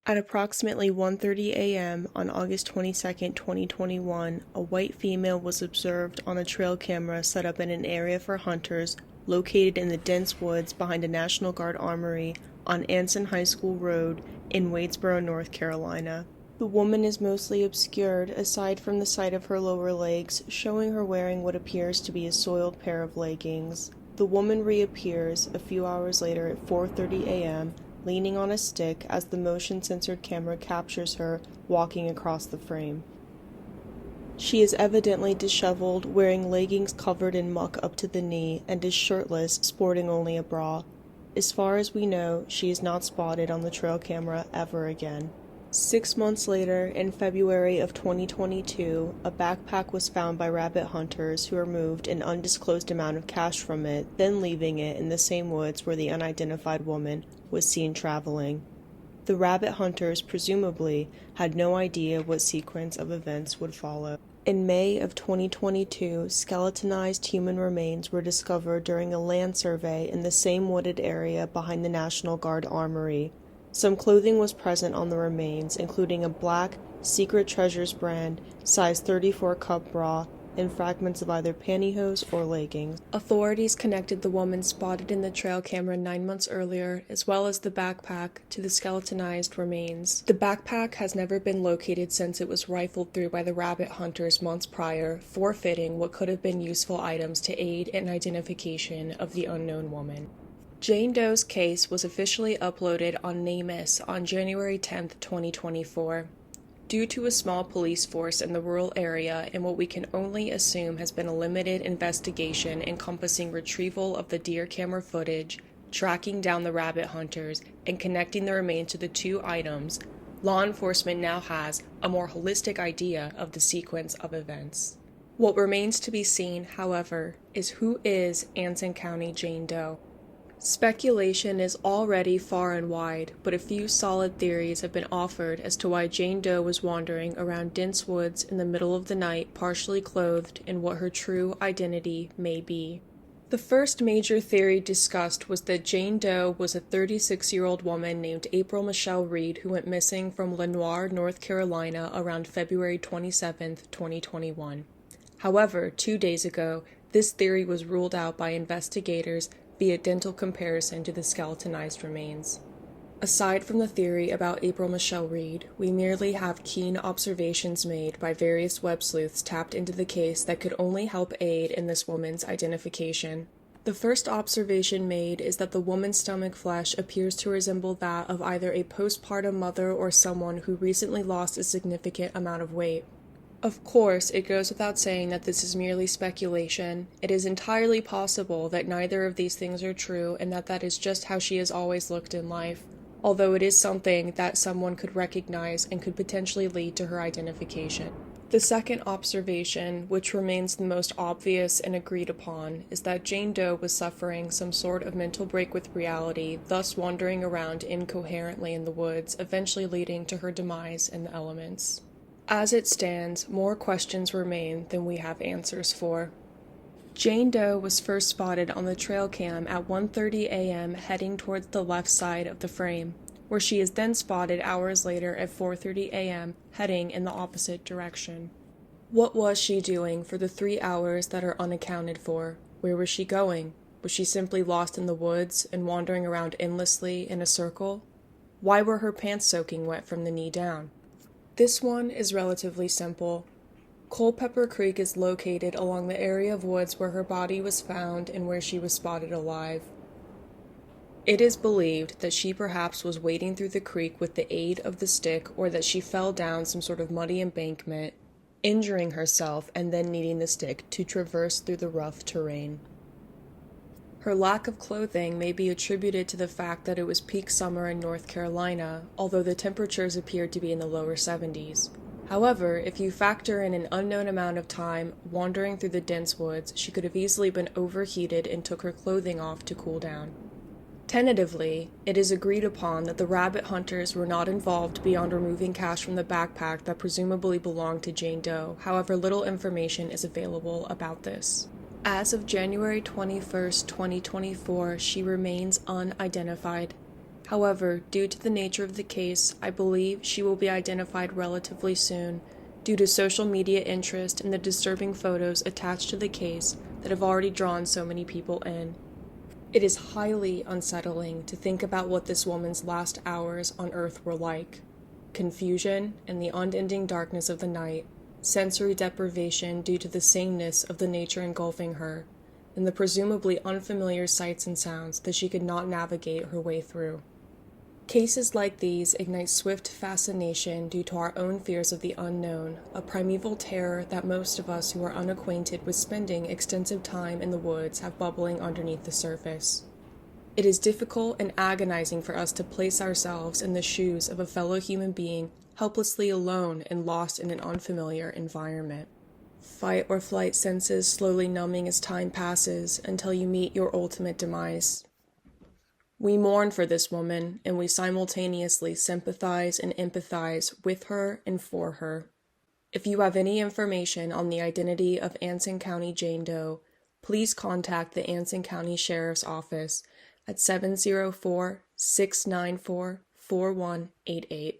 At approximately 1:30 a.m. on August 22, 2021, a white female was observed on a trail camera set up in an area for hunters located in the dense woods behind a National Guard armory on Anson High School Road in Wadesboro, North Carolina. The woman is mostly obscured aside from the sight of her lower legs, showing her wearing what appears to be a soiled pair of leggings. The woman reappears a few hours later at 4:30 a.m., leaning on a stick as the motion-censored camera captures her walking across the frame. She is evidently disheveled, wearing leggings covered in muck up to the knee, and is shirtless, sporting only a bra. As far as we know, she is not spotted on the trail camera ever again. 6 months later, in February of 2022, a backpack was found by rabbit hunters who removed an undisclosed amount of cash from it, then leaving it in the same woods where the unidentified woman was seen traveling. The rabbit hunters presumably had no idea what sequence of events would follow. In May of 2022, skeletonized human remains were discovered during a land survey in the same wooded area behind the National Guard armory. Some clothing was present on the remains, including a black Secret Treasures brand, size 34 cup bra, and fragments of either pantyhose or leggings. Authorities connected the woman spotted in the trail camera 9 months earlier, as well as the backpack, to the skeletonized remains. The backpack has never been located since it was rifled through by the rabbit hunters months prior, forfeiting what could have been useful items to aid in identification of the unknown woman. Jane Doe's case was officially uploaded on NAMUS on January 10, 2024. Due to a small police force in the rural area and what we can only assume has been a limited investigation encompassing retrieval of the deer camera footage, tracking down the rabbit hunters, and connecting the remains to the two items, law enforcement now has a more holistic idea of the sequence of events. What remains to be seen, however, is who is Anson County Jane Doe. Speculation is already far and wide, but a few solid theories have been offered as to why Jane Doe was wandering around dense woods in the middle of the night, partially clothed in what her true identity may be. The first major theory discussed was that Jane Doe was a 36-year-old woman named April Michelle Reed who went missing from Lenoir, North Carolina around February 27, 2021. However, 2 days ago, this theory was ruled out by investigators via dental comparison to the skeletonized remains. Aside from the theory about April Michelle Reed, we merely have keen observations made by various web sleuths tapped into the case that could only help aid in this woman's identification. The first observation made is that the woman's stomach flesh appears to resemble that of either a postpartum mother or someone who recently lost a significant amount of weight. Of course, it goes without saying that this is merely speculation. It is entirely possible that neither of these things are true and that is just how she has always looked in life, although it is something that someone could recognize and could potentially lead to her identification. The second observation, which remains the most obvious and agreed upon, is that Jane Doe was suffering some sort of mental break with reality, thus wandering around incoherently in the woods, eventually leading to her demise in the elements. As it stands, more questions remain than we have answers for. Jane Doe was first spotted on the trail cam at 1:30 a.m. heading towards the left side of the frame, where she is then spotted hours later at 4:30 a.m. heading in the opposite direction. What was she doing for the 3 hours that are unaccounted for? Where was she going? Was she simply lost in the woods and wandering around endlessly in a circle? Why were her pants soaking wet from the knee down? This one is relatively simple. Culpeper Creek is located along the area of woods where her body was found and where she was spotted alive. It is believed that she perhaps was wading through the creek with the aid of the stick, or that she fell down some sort of muddy embankment, injuring herself and then needing the stick to traverse through the rough terrain. Her lack of clothing may be attributed to the fact that it was peak summer in North Carolina, although the temperatures appeared to be in the lower 70s. However, if you factor in an unknown amount of time wandering through the dense woods, she could have easily been overheated and took her clothing off to cool down. Tentatively, it is agreed upon that the rabbit hunters were not involved beyond removing cash from the backpack that presumably belonged to Jane Doe. However, little information is available about this. As of January 21, 2024, she remains unidentified. However, due to the nature of the case, I believe she will be identified relatively soon, due to social media interest in the disturbing photos attached to the case that have already drawn so many people in. It is highly unsettling to think about what this woman's last hours on Earth were like. Confusion and the unending darkness of the night, sensory deprivation due to the sameness of the nature engulfing her, and the presumably unfamiliar sights and sounds that she could not navigate her way through. Cases like these ignite swift fascination due to our own fears of the unknown, a primeval terror that most of us who are unacquainted with spending extensive time in the woods have bubbling underneath the surface. It is difficult and agonizing for us to place ourselves in the shoes of a fellow human being helplessly alone and lost in an unfamiliar environment. Fight or flight senses slowly numbing as time passes until you meet your ultimate demise. We mourn for this woman, and we simultaneously sympathize and empathize with her and for her. If you have any information on the identity of Anson County Jane Doe, please contact the Anson County Sheriff's Office at 704-694-4188.